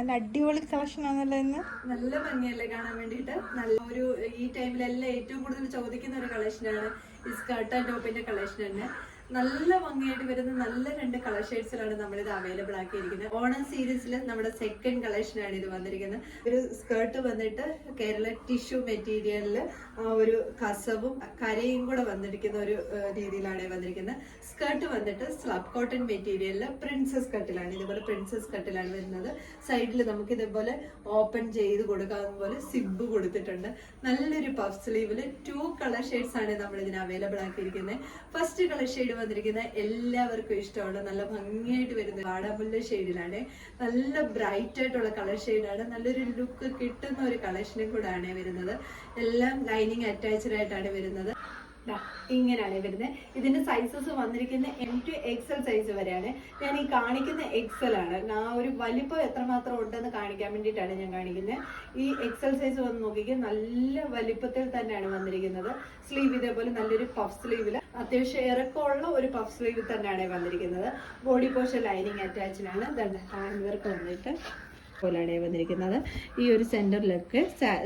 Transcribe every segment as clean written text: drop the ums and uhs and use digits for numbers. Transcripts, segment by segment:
നല്ല അടിപൊളി കളക്ഷൻ ആണല്ലോ ഇന്ന്. നല്ല ഭംഗിയല്ലേ കാണാൻ വേണ്ടിട്ട്. നല്ല ഒരു ഈ ടൈമിലെല്ലാം ഏറ്റവും കൂടുതൽ ചോദിക്കുന്ന ഒരു കളക്ഷനാണ് ഈ സ്കർട്ട് ആൻഡ് ടോപ്പിന്റെ കളക്ഷൻ തന്നെ. നല്ല ഭംഗിയായിട്ട് വരുന്ന നല്ല 2 കളർ ഷെയ്ഡ്സിലാണ് നമ്മളിത് അവൈലബിൾ ആക്കിയിരിക്കുന്നത്. ഓണം സീരീസിൽ നമ്മുടെ സെക്കൻഡ് കളക്ഷനാണ് ഇത് വന്നിരിക്കുന്നത്. ഒരു സ്കേർട്ട് വന്നിട്ട് കേരള ടിഷ്യൂ മെറ്റീരിയലില് ഒരു കസവും കരയും കൂടെ വന്നിരിക്കുന്ന ഒരു രീതിയിലാണ് വന്നിരിക്കുന്നത്. സ്കേർട്ട് വന്നിട്ട് സ്ലബ് കോട്ടൺ മെറ്റീരിയലില് പ്രിൻസസ് കട്ടിലാണ്. ഇതുപോലെ പ്രിൻസസ് കട്ടിലാണ് വരുന്നത്. സൈഡിൽ നമുക്ക് ഇതുപോലെ ഓപ്പൺ ചെയ്ത് കൊടുക്കാവുന്ന പോലെ സിബ് കൊടുത്തിട്ടുണ്ട്. നല്ലൊരു പഫ് സ്ലീവില് 2 കളർ ഷെയ്ഡ്സ് ആണ് നമ്മൾ ഇതിന് അവൈലബിൾ ആക്കിയിരിക്കുന്നത്. ഫസ്റ്റ് കളർ ഷെയ്ഡ് വന്നിരിക്കുന്ന എല്ലാവർക്കും ഇഷ്ടമുള്ള നല്ല ഭംഗിയായിട്ട് വരുന്ന വാടാമുല്ല ഷെയ്ഡിലാണ്. നല്ല ബ്രൈറ്റ് ആയിട്ടുള്ള കളർ ഷെയ്ഡാണ്. നല്ലൊരു ലുക്ക് കിട്ടുന്ന ഒരു കളക്ഷനും കൂടാണ് വരുന്നത്. എല്ലാം ലൈനിങ് അറ്റാച്ച്ഡ് ആയിട്ടാണ് വരുന്നത്. ഇങ്ങനെയാണ് വരുന്നത്. ഇതിന്റെ സൈസസ് വന്നിരിക്കുന്ന M to XL സൈസ് വരെയാണ്. ഞാൻ ഈ കാണിക്കുന്ന XL ആണ്. ആ ഒരു വലിപ്പം എത്രമാത്രം ഉണ്ടെന്ന് കാണിക്കാൻ വേണ്ടിയിട്ടാണ് ഞാൻ കാണിക്കുന്നത്. ഈ XL സൈസ് വന്ന് നോക്കിക്കുക, നല്ല വലിപ്പത്തിൽ തന്നെയാണ് വന്നിരിക്കുന്നത്. സ്ലീവ് ഇതേപോലെ നല്ലൊരു പഫ് സ്ലീവില് അത്യാവശ്യം ഇറക്കമുള്ള ഒരു പഫ് സ്ലീവ് തന്നെയാണ് വന്നിരിക്കുന്നത്. ബോഡി പോർഷൻ ലൈനിങ് അറ്റാച്ച്ഡ് ആണ്. ഹാൻഡ് വർക്ക് വന്നിട്ട് പോലെയാണ് വന്നിരിക്കുന്നത്. ഈ ഒരു സെൻറ്ററിലൊക്കെ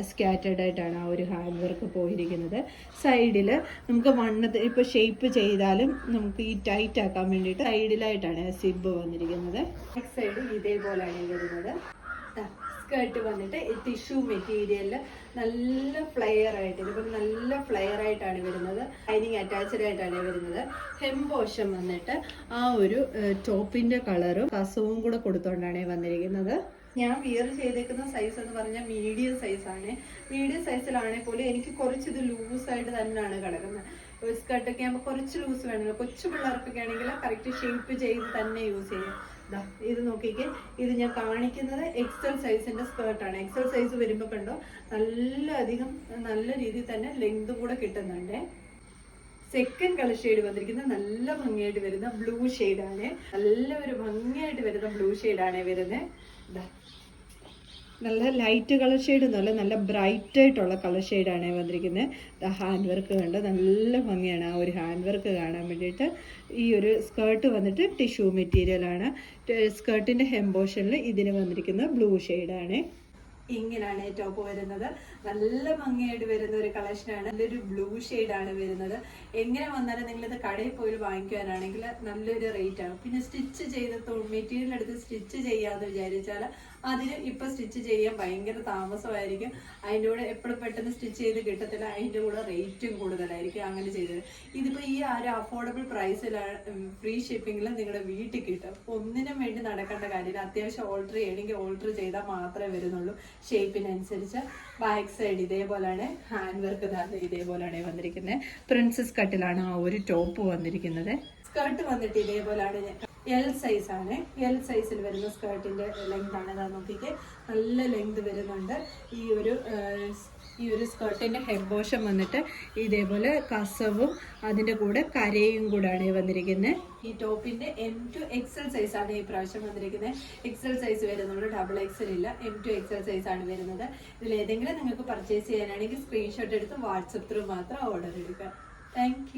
സ്കാറ്റേഡ് ആയിട്ടാണ് ആ ഒരു ഹാൻഡ് വർക്ക് പോയിരിക്കുന്നത്. സൈഡിൽ നമുക്ക് വണ്ണത്തിൽ ഇപ്പോൾ ഷേപ്പ് ചെയ്താലും നമുക്ക് ഈ ടൈറ്റ് ആക്കാൻ വേണ്ടിയിട്ട് സൈഡിലായിട്ടാണ് സിബ് വന്നിരിക്കുന്നത്. ബാക്ക് സൈഡ് ഇതേപോലെയാണ് വരുന്നത്. സ്കേർട്ട് വന്നിട്ട് ടിഷ്യൂ മെറ്റീരിയലിൽ നല്ല ഫ്ലെയർ ആയിട്ട് ഇതിപ്പോൾ നല്ല ഫ്ലെയർ ആയിട്ടാണ് വരുന്നത്. ലൈനിങ് അറ്റാച്ച്ഡ് ആയിട്ടാണ് വരുന്നത്. ഹെം പോർഷൻ വന്നിട്ട് ആ ഒരു ടോപ്പിന്റെ കളറും കസവും കൂടെ കൊടുത്തുകൊണ്ടാണ് വന്നിരിക്കുന്നത്. ഞാൻ വിയർ ചെയ്തേക്കുന്ന സൈസ് എന്ന് പറഞ്ഞാൽ മീഡിയം സൈസാണ്. മീഡിയം സൈസിലാണെങ്കിൽ പോലും എനിക്ക് കുറച്ചിത് ലൂസായിട്ട് തന്നെയാണ് കിടക്കുന്നത്. സ്കർട്ടൊക്കെ ആകുമ്പോൾ കുറച്ച് ലൂസ് വേണമല്ലോ. കൊച്ചു പിള്ളേർക്കൊക്കെ ആണെങ്കിൽ കറക്റ്റ് ഷേപ്പ് ചെയ്ത് തന്നെ യൂസ് ചെയ്യും. ഇത് നോക്കിക്കേ, ഇത് ഞാൻ കാണിക്കുന്നത് XL സൈസിന്റെ സ്കേർട്ടാണ്. XL സൈസ് വരുമ്പോൾ കണ്ടോ നല്ല രീതിയിൽ തന്നെ ലെങ്ത് കൂടെ കിട്ടുന്നുണ്ട്. സെക്കൻഡ് കളർ ഷെയ്ഡ് വന്നിരിക്കുന്നത് നല്ല ഭംഗിയായിട്ട് വരുന്ന ബ്ലൂ ഷെയ്ഡാണ്. നല്ല ഒരു ഭംഗിയായിട്ട് വരുന്ന ബ്ലൂ ഷെയ്ഡാണ് വരുന്നത്. നല്ല ലൈറ്റ് കളർ ഷെയ്ഡ് ഒന്നുമല്ല, നല്ല ബ്രൈറ്റ് ആയിട്ടുള്ള കളർ ഷെയ്ഡാണ് വന്നിരിക്കുന്നത്. ഹാൻഡ് വർക്ക് കണ്ട് നല്ല ഭംഗിയാണ് ആ ഒരു ഹാൻഡ് വർക്ക് കാണാൻ വേണ്ടിയിട്ട്. ഈ ഒരു സ്കേർട്ട് വന്നിട്ട് ടിഷ്യൂ മെറ്റീരിയലാണ്. സ്കേർട്ടിൻ്റെ ഹെം പോർഷനിൽ ഇതിന് വന്നിരിക്കുന്ന ബ്ലൂ ഷെയ്ഡാണ്. ഇങ്ങനെയാണ് ടോപ്പ് വരുന്നത്. നല്ല ഭംഗിയായിട്ട് വരുന്ന ഒരു കളക്ഷനാണ്. നല്ലൊരു ബ്ലൂ ഷെയ്ഡാണ് വരുന്നത്. എങ്ങനെ വന്നാലും നിങ്ങളിത് കടയിൽ പോയി വാങ്ങിക്കുവാനാണെങ്കിൽ നല്ലൊരു റേറ്റ് ആണ്. പിന്നെ സ്റ്റിച്ച് ചെയ്ത് മെറ്റീരിയൽ എടുത്ത് സ്റ്റിച്ച് ചെയ്യാമെന്ന് വിചാരിച്ചാൽ അതിന് ഇപ്പം സ്റ്റിച്ച് ചെയ്യാൻ ഭയങ്കര താമസമായിരിക്കും. അതിൻ്റെ കൂടെ എപ്പോഴും പെട്ടെന്ന് സ്റ്റിച്ച് ചെയ്ത് കിട്ടത്തില്ല. അതിൻ്റെ കൂടെ റേറ്റും കൂടുതലായിരിക്കും. അങ്ങനെ ചെയ്തത് ഇതിപ്പോൾ ഈ ഒരു അഫോർഡബിൾ പ്രൈസിലാണ്, ഫ്രീ ഷിപ്പിങ്ങിൽ നിങ്ങളുടെ വീട്ടിൽ കിട്ടും. ഒന്നിനും വേണ്ടി നടക്കേണ്ട കാര്യമില്ല. അത്യാവശ്യം ഓൾട്ടർ ചെയ്യണമെങ്കിൽ ഓൾട്ടർ ചെയ്താൽ മാത്രമേ വരുന്നുള്ളൂ ഷേപ്പിനനുസരിച്ച്. ബാക്ക് സൈഡ് ഇതേപോലെയാണ്. ഹാൻഡ് വർക്ക് ഇതേപോലെയാണ് വന്നിരിക്കുന്നത്. പ്രിൻസസ് കട്ടിലാണ് ആ ഒരു ടോപ്പ് വന്നിരിക്കുന്നത്. സ്കേർട്ട് വന്നിട്ട് ഇതേപോലെയാണ്. L സൈസാണ്. L സൈസിൽ വരുന്ന സ്കേർട്ടിൻ്റെ ലെങ്ത് ആണ്. അതാ നോക്കിക്ക്, നല്ല ലെങ്ത് വരുന്നുണ്ട്. ഈ ഒരു സ്കേർട്ടിൻ്റെ ഹെഡ് പോർഷൻ വന്നിട്ട് ഇതേപോലെ കസവും അതിൻ്റെ കൂടെ കരയും കൂടാണ് വന്നിരിക്കുന്നത്. ഈ ടോപ്പിൻ്റെ M to XL സൈസാണ് ഈ പ്രാവശ്യം വന്നിരിക്കുന്നത്. XL സൈസ് വരുന്നുണ്ട്, XXL ഇല്ല. M to XL സൈസാണ് വരുന്നത്. ഇതിൽ ഏതെങ്കിലും നിങ്ങൾക്ക് പർച്ചേസ് ചെയ്യാനാണെങ്കിൽ സ്ക്രീൻഷോട്ട് എടുത്ത് വാട്സപ്പ് ത്രൂ മാത്രം ഓർഡർ എടുക്കുക. താങ്ക്